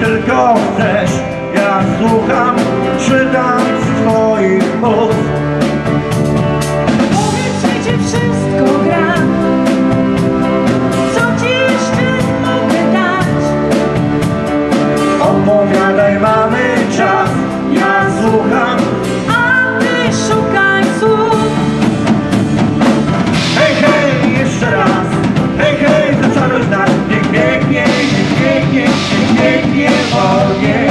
tylko chcesz, ja słucham, czytam z twoich ust. Powiedz, że wszystko gra. Co ci jeszcze mogę dać? Opowiadaj, mamy czas, ja słucham, A ty szukaj słów. hej, hej, jeszcze raz, hej, hej, zaczynamy znać, niech biegnie, niech biegnie, niech biegnie wolniej.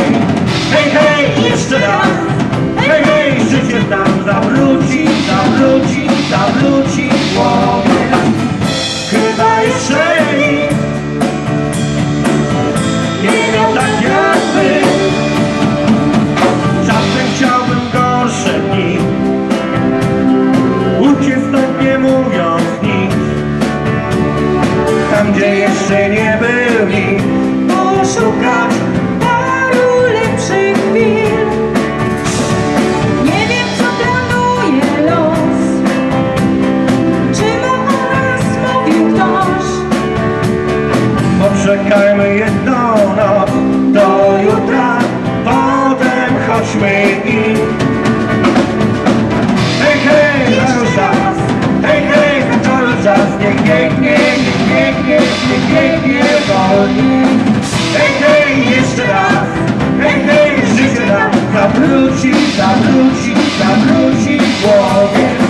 Hej, hej, jeszcze raz, hej, hej, życie nam zawróci, zawróci, zawróci głowie. Chyba jeszcze nikt nie miał tak jak my. Czasem chciałbym gorsze dni, uciec stąd nie mówiąc nic, tam gdzie jeszcze nie był nikt, poszukać Paru lepszych chwil. Nie wiem, co planuje los. Czy mu o nas mówił ktoś? poczekajmy jedną noc do jutra, potem chodźmy i hej, hej, cały czas, hej, hej, cały czas, niech biegnie, niech biegnie, niech biegnie wolniej. Hej, hej, jeszcze raz, hej, hej, życie nam zawróci, zawróci, zawróci w głowie.